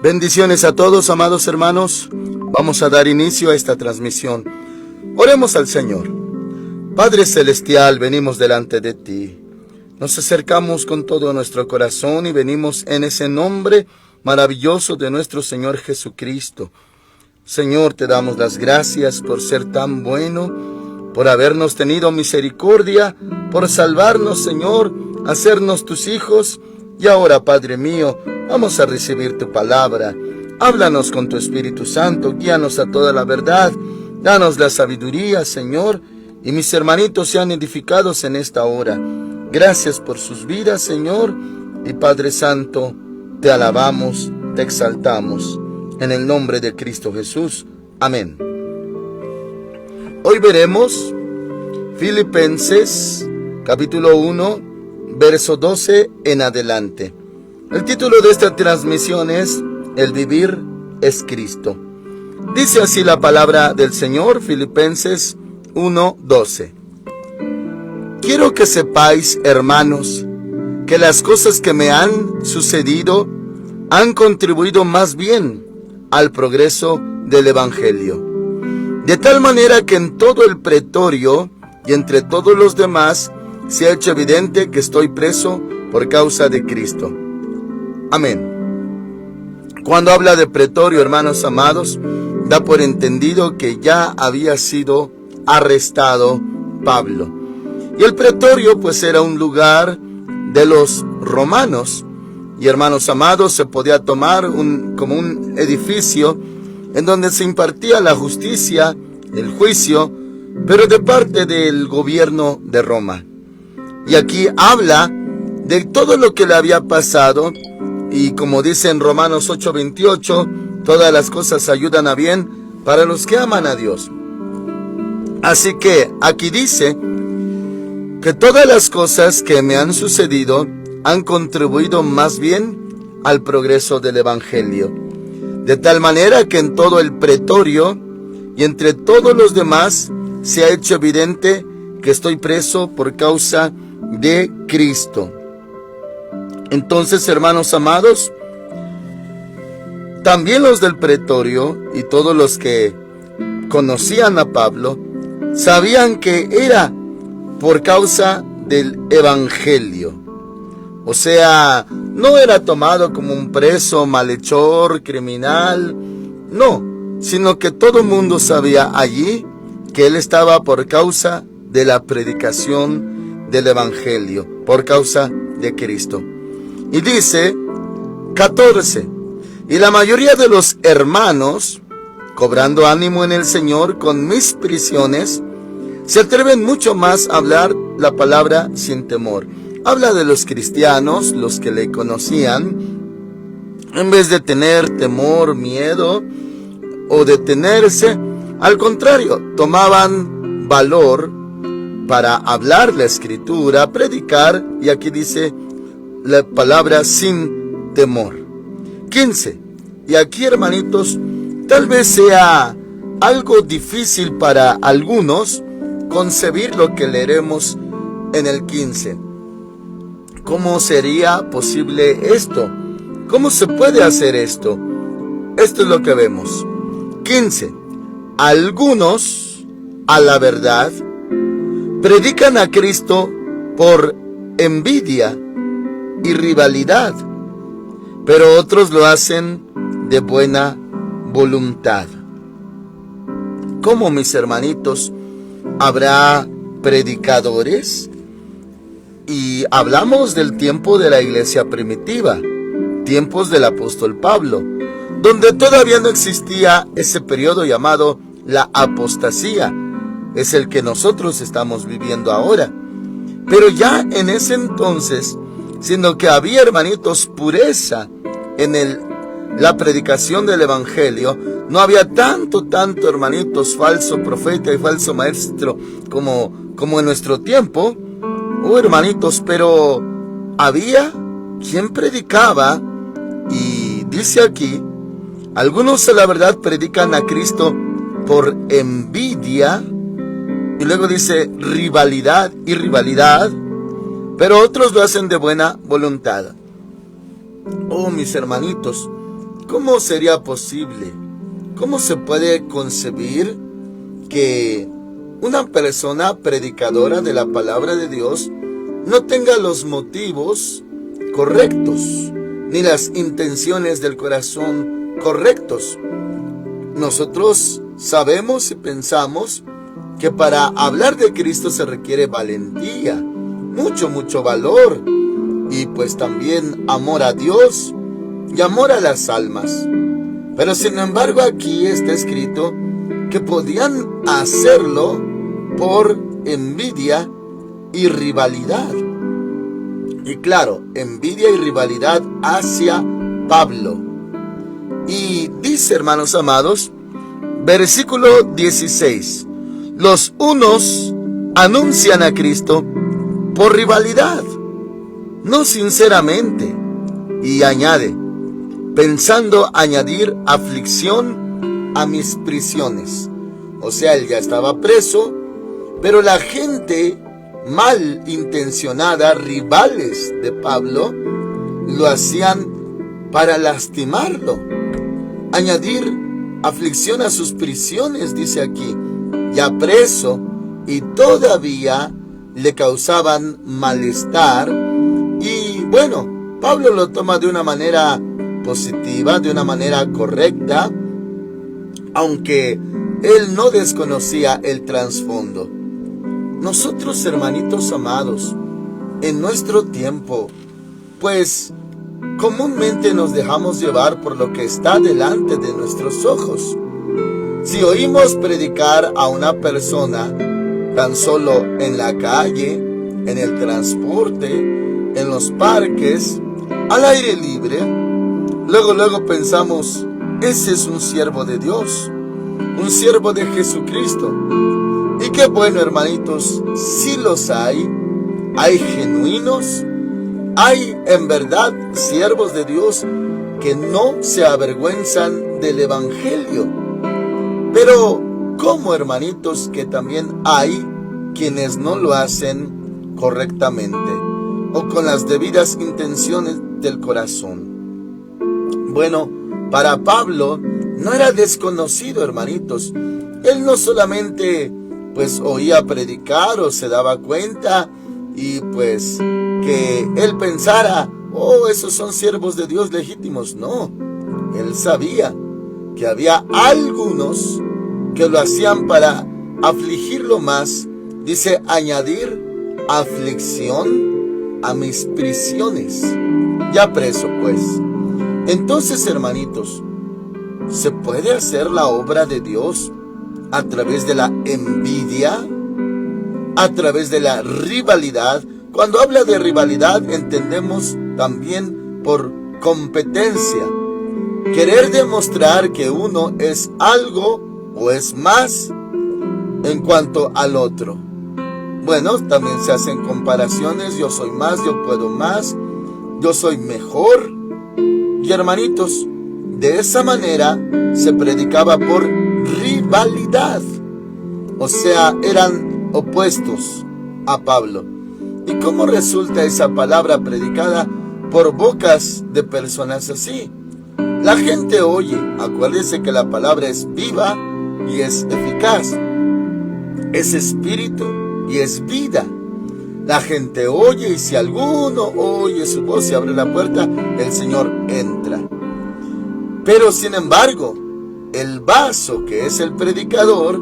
Bendiciones a todos, amados hermanos. Vamos a dar inicio a esta transmisión. Oremos al Señor. Padre Celestial, venimos delante de ti. Nos acercamos con todo nuestro corazón y venimos en ese nombre maravilloso de nuestro Señor Jesucristo. Señor, te damos las gracias por ser tan bueno, por habernos tenido misericordia, por salvarnos, Señor, hacernos tus hijos. Y ahora, Padre mío, vamos a recibir tu palabra. Háblanos con tu Espíritu Santo, guíanos a toda la verdad. Danos la sabiduría, Señor, y mis hermanitos sean edificados en esta hora. Gracias por sus vidas, Señor, y Padre Santo, te alabamos, te exaltamos. En el nombre de Cristo Jesús. Amén. Hoy veremos Filipenses, capítulo 1, verso 12 en adelante. El título de esta transmisión es El vivir es Cristo. Dice así la palabra del Señor, Filipenses 1:12. Quiero que sepáis, hermanos, que las cosas que me han sucedido han contribuido más bien al progreso del Evangelio. De tal manera que en todo el pretorio y entre todos los demás se ha hecho evidente que estoy preso por causa de Cristo. Amén. Cuando habla de pretorio, hermanos amados, da por entendido que ya había sido arrestado Pablo. Y el pretorio pues era un lugar de los romanos. Y hermanos amados, se podía tomar como un edificio en donde se impartía la justicia, el juicio, pero de parte del gobierno de Roma. Y aquí habla de todo lo que le había pasado, y como dice en Romanos 8:28, todas las cosas ayudan a bien para los que aman a Dios. Así que aquí dice que todas las cosas que me han sucedido han contribuido más bien al progreso del Evangelio. De tal manera que en todo el pretorio y entre todos los demás se ha hecho evidente que estoy preso por causa de Cristo. Entonces, hermanos amados, también los del pretorio y todos los que conocían a Pablo sabían que era por causa del Evangelio. O sea, no era tomado como un preso, malhechor, criminal, no, sino que todo el mundo sabía allí que él estaba por causa de la predicación del Evangelio, por causa de Cristo. Y dice 14, y la mayoría de los hermanos, cobrando ánimo en el Señor con mis prisiones, se atreven mucho más a hablar la palabra sin temor. Habla de los cristianos, los que le conocían, en vez de tener temor, miedo o detenerse, al contrario, tomaban valor para hablar la Escritura, predicar, y aquí dice la palabra sin temor. 15. Y aquí, hermanitos, tal vez sea algo difícil para algunos concebir lo que leeremos en el 15. ¿Cómo sería posible esto? ¿Cómo se puede hacer esto? Esto es lo que vemos. 15. Algunos, a la verdad, predican a Cristo por envidia y rivalidad, pero otros lo hacen de buena voluntad. ¿Cómo, mis hermanitos? ¿Habrá predicadores? Y hablamos del tiempo de la iglesia primitiva, tiempos del apóstol Pablo, donde todavía no existía ese periodo llamado la apostasía. Es el que nosotros estamos viviendo ahora. Pero ya en ese entonces, siendo que había, hermanitos, pureza en la predicación del Evangelio, no había tanto, hermanitos, falso profeta y falso maestro como en nuestro tiempo. Hermanitos, pero había quien predicaba, y dice aquí, algunos a la verdad predican a Cristo por envidia, y luego dice rivalidad y rivalidad, pero otros lo hacen de buena voluntad. Oh, mis hermanitos, ¿Cómo sería posible? ¿Cómo se puede concebir que una persona predicadora de la palabra de Dios no tenga los motivos correctos, ni las intenciones del corazón correctos? Nosotros sabemos y pensamos que para hablar de Cristo se requiere valentía, mucho valor, y pues también amor a Dios y amor a las almas. Pero sin embargo aquí está escrito que podían hacerlo por envidia y rivalidad. Y claro, envidia y rivalidad hacia Pablo. Y dice, hermanos amados, versículo 16, los unos anuncian a Cristo por rivalidad, no sinceramente. Y añade, pensando añadir aflicción a mis prisiones. O sea, él ya estaba preso, pero la gente mal intencionada, rivales de Pablo, lo hacían para lastimarlo. Añadir aflicción a sus prisiones, dice aquí, ya preso, y todavía le causaban malestar. Y bueno, Pablo lo toma de una manera positiva, de una manera correcta, aunque él no desconocía el trasfondo. Nosotros, hermanitos amados, en nuestro tiempo, pues comúnmente nos dejamos llevar por lo que está delante de nuestros ojos. Si oímos predicar a una persona tan solo en la calle, en el transporte, en los parques, al aire libre, luego pensamos, ese es un siervo de Dios, un siervo de Jesucristo. Y qué bueno, hermanitos, sí los hay genuinos, hay en verdad siervos de Dios que no se avergüenzan del evangelio. Pero ¿cómo, hermanitos, que también hay quienes no lo hacen correctamente o con las debidas intenciones del corazón? Bueno, para Pablo no era desconocido, hermanitos. Él no solamente pues oía predicar o se daba cuenta y pues que él pensara, oh, esos son siervos de Dios legítimos. No, él sabía que había algunos que lo hacían para afligirlo más. Dice, añadir aflicción a mis prisiones. Ya preso, pues. Entonces, hermanitos, ¿se puede hacer la obra de Dios a través de la envidia? ¿A través de la rivalidad? Cuando habla de rivalidad, entendemos también por competencia. Querer demostrar que uno es algo o es más en cuanto al otro. Bueno, también se hacen comparaciones. Yo soy más, yo puedo más, yo soy mejor. Y hermanitos, de esa manera se predicaba por rivalidad. O sea, eran opuestos a Pablo. ¿Y cómo resulta esa palabra predicada por bocas de personas así? La gente oye, acuérdese que la palabra es viva y es eficaz, es espíritu y es vida. La gente oye, y si alguno oye su voz y abre la puerta, el Señor entra. Pero sin embargo, el vaso, que es el predicador,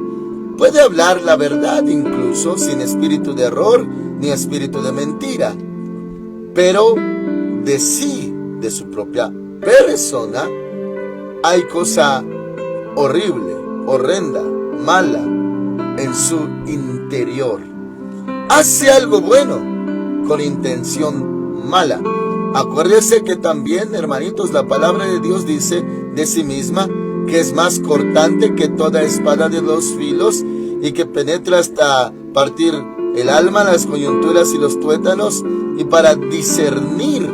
puede hablar la verdad incluso sin espíritu de error ni espíritu de mentira, pero de sí, de su propia persona, hay cosa horrible, horrenda, mala en su interior. Hace algo bueno con intención mala. Acuérdese que también, hermanitos, la palabra de Dios dice de sí misma que es más cortante que toda espada de dos filos y que penetra hasta partir el alma, las coyunturas y los tuétanos, y para discernir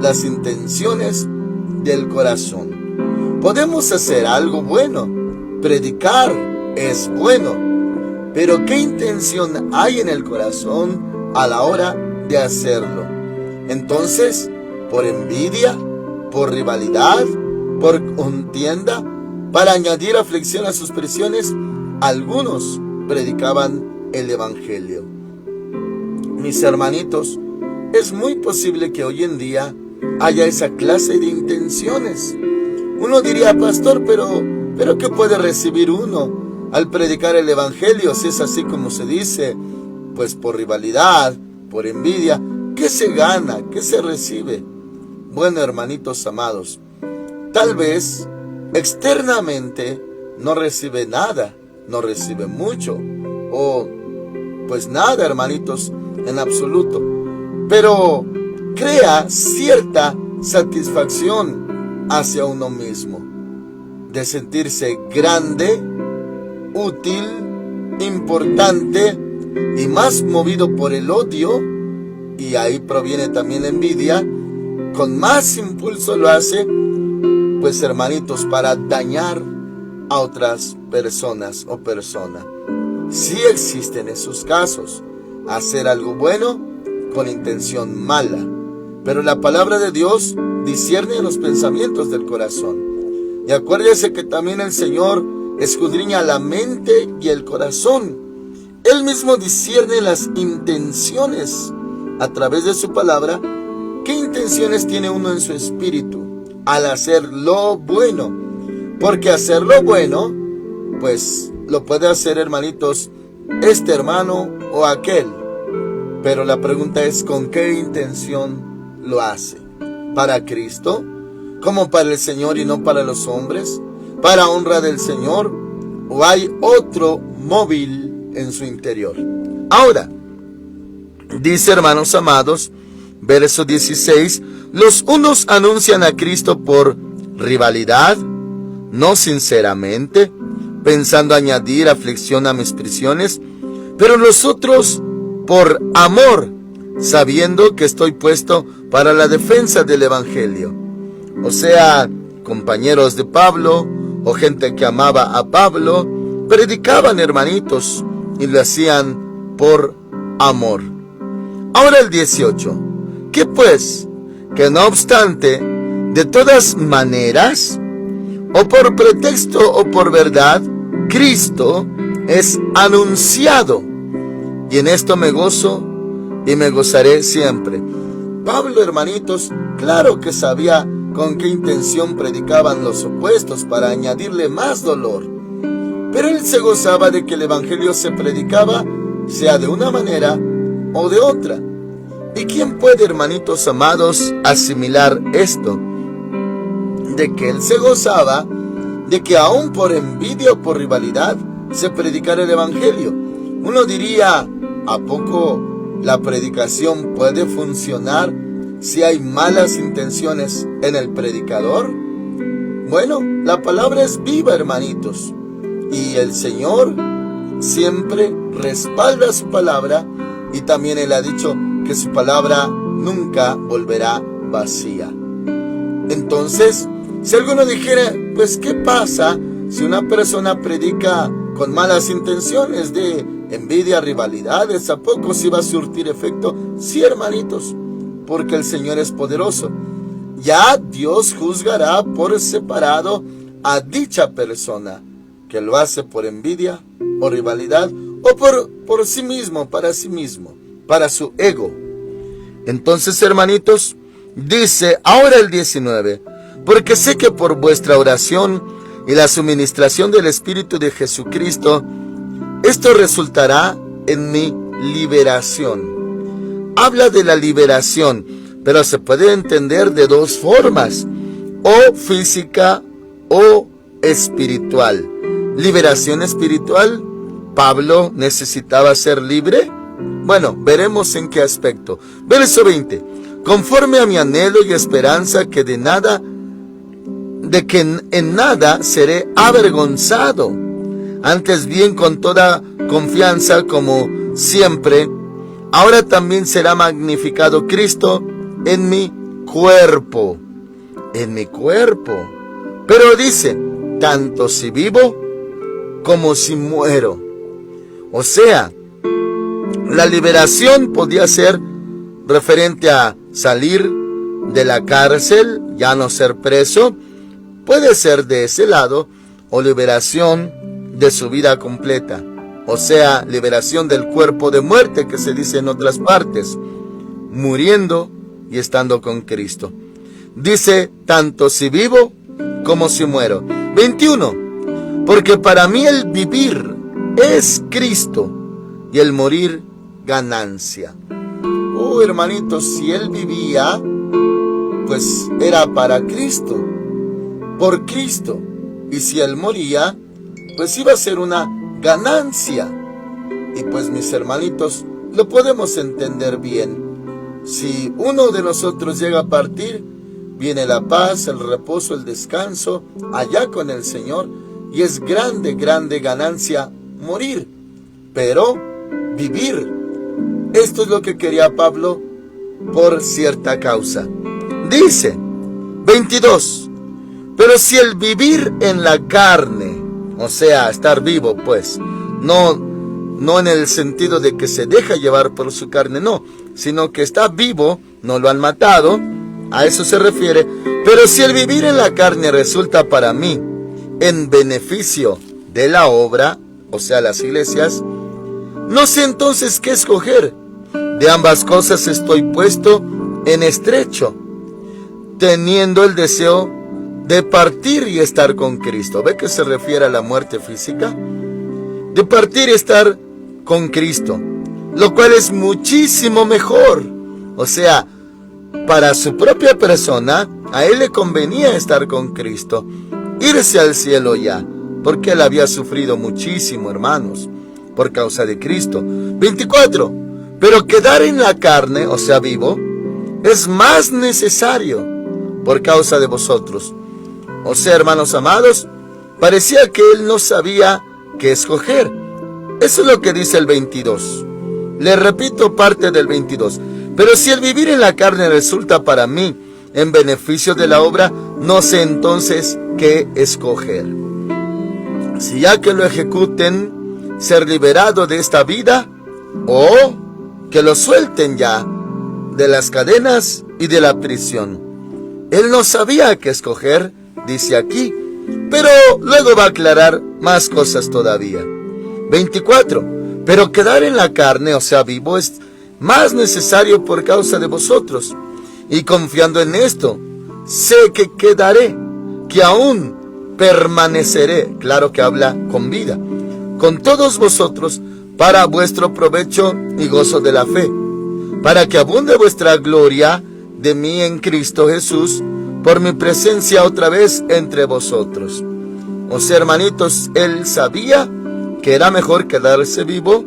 las intenciones del corazón. Podemos hacer algo bueno, predicar es bueno, pero ¿qué intención hay en el corazón a la hora de hacerlo? Entonces, por envidia, por rivalidad, por contienda, para añadir aflicción a sus prisiones, algunos predicaban el evangelio. Mis hermanitos, es muy posible que hoy en día haya esa clase de intenciones. Uno diría, pastor, pero ¿qué puede recibir uno al predicar el evangelio? Si es así como se dice, pues por rivalidad, por envidia, ¿qué se gana? ¿Qué se recibe? Bueno, hermanitos amados, tal vez externamente no recibe nada, no recibe mucho, o pues nada, hermanitos, en absoluto, pero crea cierta satisfacción hacia uno mismo, de sentirse grande, útil, importante y más movido por el odio, y ahí proviene también la envidia, con más impulso lo hace, pues hermanitos, para dañar a otras personas o persona. Sí existen esos casos, hacer algo bueno con intención mala, pero la palabra de Dios discierne los pensamientos del corazón. Y acuérdese que también el Señor escudriña la mente y el corazón. Él mismo discierne las intenciones a través de su palabra. ¿Qué intenciones tiene uno en su espíritu al hacer lo bueno? Porque hacer lo bueno, pues lo puede hacer, hermanitos, este hermano o aquel. Pero la pregunta es, ¿con qué intención lo hace? ¿Para Cristo? ¿Como para el Señor y no para los hombres? ¿Para honra del Señor? ¿O hay otro móvil en su interior? Ahora, dice, hermanos amados, verso 16, los unos anuncian a Cristo por rivalidad, no sinceramente, pensando añadir aflicción a mis prisiones, pero los otros por amor, sabiendo que estoy puesto para la defensa del evangelio. O sea, compañeros de Pablo o gente que amaba a Pablo, predicaban, hermanitos, y lo hacían por amor. Ahora el 18. ¿Qué pues? Que no obstante, de todas maneras, o por pretexto o por verdad, Cristo es anunciado, y en esto me gozo y me gozaré siempre. Pablo, hermanitos, claro que sabía con qué intención predicaban los opuestos para añadirle más dolor, pero él se gozaba de que el evangelio se predicaba, sea de una manera o de otra. ¿Y quién puede, hermanitos amados, asimilar esto? De que él se gozaba de que aún por envidia o por rivalidad se predicara el evangelio. Uno diría, ¿a poco la predicación puede funcionar si hay malas intenciones en el predicador? Bueno, la palabra es viva, hermanitos, y el Señor siempre respalda su palabra, y también Él ha dicho que su palabra nunca volverá vacía. Entonces, si alguno dijera, pues ¿qué pasa si una persona predica con malas intenciones de envidia, rivalidades? ¿A poco sí va a surtir efecto? Sí, hermanitos, porque el Señor es poderoso. Ya Dios juzgará por separado a dicha persona que lo hace por envidia o rivalidad o por sí mismo, para su ego. Entonces, hermanitos, dice ahora el 19, porque sé que por vuestra oración y la suministración del Espíritu de Jesucristo, esto resultará en mi liberación. Habla de la liberación, pero se puede entender de dos formas, o física o espiritual. Liberación espiritual, Pablo necesitaba ser libre. Bueno, veremos en qué aspecto. Verso 20. Conforme a mi anhelo y esperanza que en nada seré avergonzado, antes bien con toda confianza como siempre, ahora también será magnificado Cristo en mi cuerpo. En mi cuerpo. Pero dice, tanto si vivo como si muero. O sea, la liberación podía ser referente a salir de la cárcel, ya no ser preso, puede ser de ese lado o liberación de su vida completa, o sea, liberación del cuerpo de muerte que se dice en otras partes, muriendo y estando con Cristo. Dice, tanto si vivo como si muero. 21. Porque para mí el vivir es Cristo y el morir ganancia. Hermanitos, si él vivía, pues era para Cristo, por Cristo. Y si él moría, pues iba a ser una ganancia. Y pues mis hermanitos, lo podemos entender bien. Si uno de nosotros llega a partir, viene la paz, el reposo, el descanso, allá con el Señor. Y es grande, grande ganancia morir. Pero vivir, esto es lo que quería Pablo por cierta causa. Dice, 22. Pero si el vivir en la carne, o sea, estar vivo, pues, no en el sentido de que se deja llevar por su carne, no, sino que está vivo, no lo han matado, a eso se refiere. Pero si el vivir en la carne resulta para mí en beneficio de la obra, o sea, las iglesias, no sé entonces qué escoger. De ambas cosas estoy puesto en estrecho, teniendo el deseo de partir y estar con Cristo. ¿Ve que se refiere a la muerte física? De partir y estar con Cristo, lo cual es muchísimo mejor. O sea, para su propia persona, a él le convenía estar con Cristo, irse al cielo ya, porque él había sufrido muchísimo, hermanos, por causa de Cristo. 24. Pero quedar en la carne, o sea, vivo, es más necesario por causa de vosotros. O sea, hermanos amados, parecía que él no sabía qué escoger. Eso es lo que dice el 22. Le repito parte del 22. Pero si el vivir en la carne resulta para mí en beneficio de la obra, no sé entonces qué escoger. Si ya que lo ejecuten, ser liberado de esta vida, o que lo suelten ya de las cadenas y de la prisión. Él no sabía qué escoger, dice aquí, pero luego va a aclarar más cosas todavía. 24. Pero quedar en la carne, o sea, vivo, es más necesario por causa de vosotros. Y confiando en esto, sé que quedaré, que aún permaneceré, claro que habla con vida, con todos vosotros, para vuestro provecho y gozo de la fe, para que abunde vuestra gloria de mí en Cristo Jesús, por mi presencia otra vez entre vosotros. O sea, hermanitos, él sabía que era mejor quedarse vivo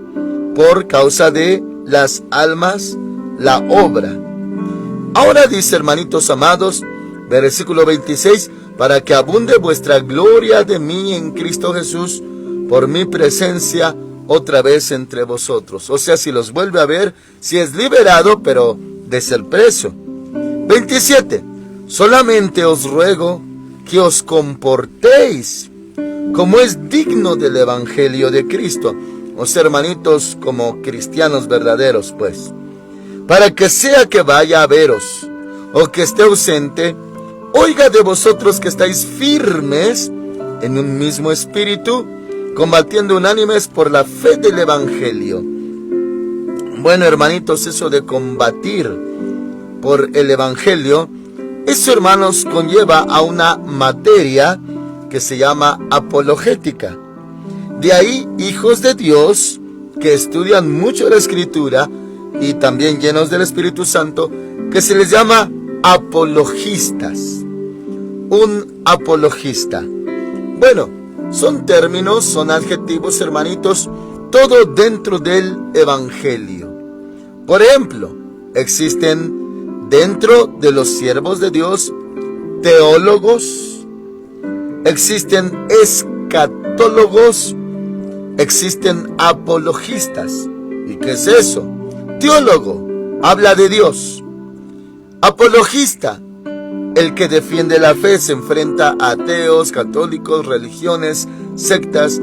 por causa de las almas, la obra. Ahora dice, hermanitos amados, versículo 26, para que abunde vuestra gloria de mí en Cristo Jesús, por mi presencia otra vez entre vosotros. O sea, si los vuelve a ver, si es liberado, pero desde el preso. 27. Solamente os ruego que os comportéis como es digno del evangelio de Cristo. O sea, hermanitos, como cristianos verdaderos, pues. Para que sea que vaya a veros, o que esté ausente, oiga de vosotros que estáis firmes en un mismo espíritu, combatiendo unánimes por la fe del evangelio. Bueno, hermanitos, eso de combatir por el evangelio, eso, hermanos, conlleva a una materia que se llama apologética. De ahí, hijos de Dios que estudian mucho la Escritura y también llenos del Espíritu Santo, que se les llama apologistas. Un apologista. Bueno, son términos, son adjetivos, hermanitos, todo dentro del evangelio. Por ejemplo, existen dentro de los siervos de Dios teólogos, existen escatólogos, existen apologistas. ¿Y qué es eso? Teólogo, habla de Dios. Apologista, el que defiende la fe, se enfrenta a ateos, católicos, religiones, sectas.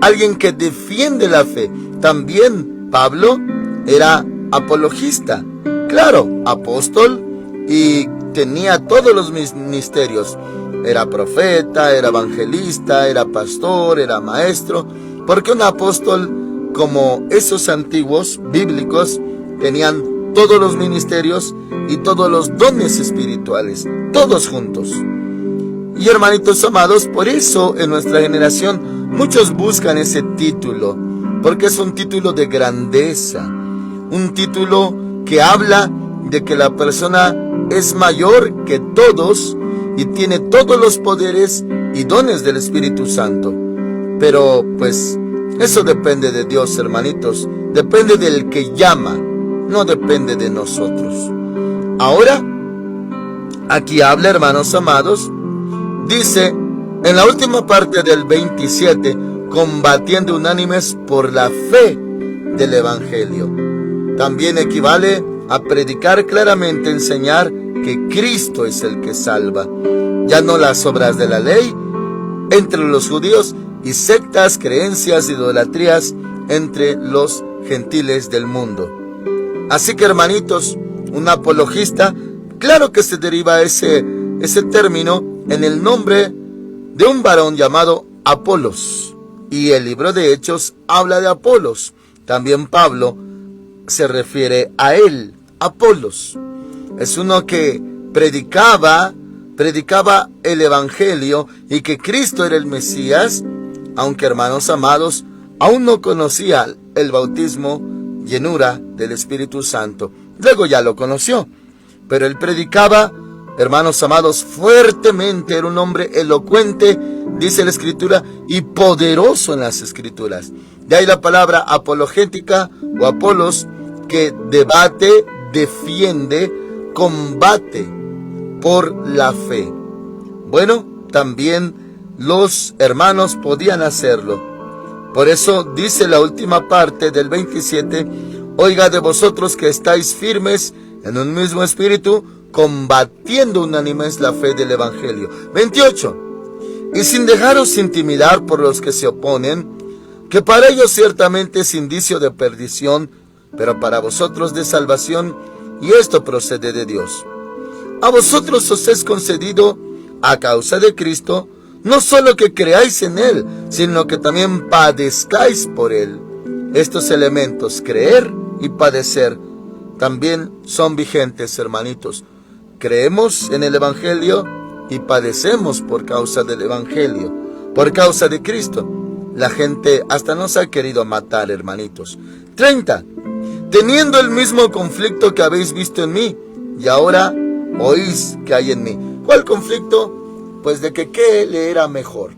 Alguien que defiende la fe. También Pablo era apologista. Claro, apóstol, y tenía todos los ministerios. Era profeta, era evangelista, era pastor, era maestro, porque un apóstol, como esos antiguos bíblicos, tenían todos los ministerios y todos los dones espirituales, todos juntos. Y hermanitos amados, por eso en nuestra generación muchos buscan ese título, porque es un título de grandeza, un título que habla de que la persona es mayor que todos y tiene todos los poderes y dones del Espíritu Santo. Pero pues eso depende de Dios, hermanitos, depende del que llama, no depende de nosotros. Ahora, aquí habla, hermanos amados, dice en la última parte del 27, combatiendo unánimes por la fe del Evangelio. También equivale a predicar claramente, enseñar que Cristo es el que salva, ya no las obras de la ley entre los judíos y sectas, creencias, idolatrías entre los gentiles del mundo. Así que, hermanitos, un apologista, claro que se deriva ese término en el nombre de un varón llamado Apolos, y el libro de Hechos habla de Apolos. También Pablo se refiere a él, Apolos. Es uno que predicaba el Evangelio y que Cristo era el Mesías, aunque, hermanos amados, aún no conocía el bautismo, llenura del Espíritu Santo. Luego ya lo conoció, pero él predicaba, hermanos amados, fuertemente. Era un hombre elocuente, dice la Escritura, y poderoso en las Escrituras. De ahí la palabra apologética o apolos, que debate, defiende, combate por la fe. Bueno, también los hermanos podían hacerlo. Por eso dice la última parte del 27, oiga de vosotros que estáis firmes en un mismo espíritu, combatiendo unánimes la fe del Evangelio. 28, y sin dejaros intimidar por los que se oponen, que para ellos ciertamente es indicio de perdición, pero para vosotros de salvación, y esto procede de Dios. A vosotros os es concedido, a causa de Cristo, no solo que creáis en Él, sino que también padezcáis por Él. Estos elementos, creer y padecer, también son vigentes, hermanitos. Creemos en el Evangelio y padecemos por causa del Evangelio, por causa de Cristo. La gente hasta nos ha querido matar, hermanitos. 30. Teniendo el mismo conflicto que habéis visto en mí, y ahora oís que hay en mí. ¿Cuál conflicto? Pues de que qué le era mejor,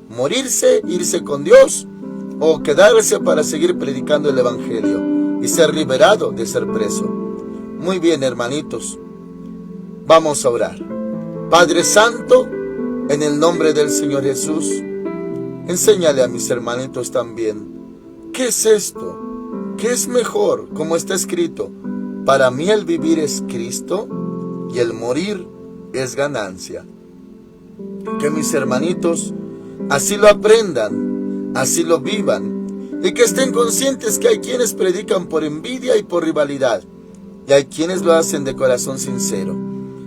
morirse, irse con Dios, o quedarse para seguir predicando el Evangelio y ser liberado de ser preso. Muy bien, hermanitos, vamos a orar. Padre Santo, en el nombre del Señor Jesús, enséñale a mis hermanitos también, ¿qué es esto? ¿Qué es mejor? Como está escrito, para mí el vivir es Cristo y el morir es ganancia. Que mis hermanitos así lo aprendan, así lo vivan, y que estén conscientes que hay quienes predican por envidia y por rivalidad, y hay quienes lo hacen de corazón sincero.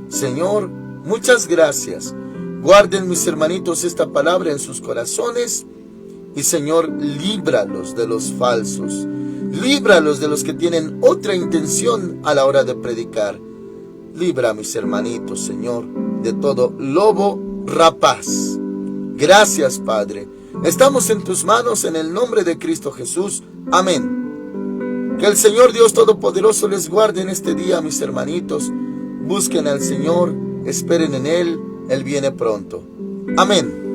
Señor, muchas gracias. Guarden mis hermanitos esta palabra en sus corazones, y Señor, líbralos de los falsos, líbralos de los que tienen otra intención a la hora de predicar. Libra a mis hermanitos, Señor, de todo lobo rapaz. Gracias, Padre. Estamos en tus manos en el nombre de Cristo Jesús. Amén. Que el Señor Dios Todopoderoso les guarde en este día, mis hermanitos. Busquen al Señor, esperen en Él, Él viene pronto. Amén.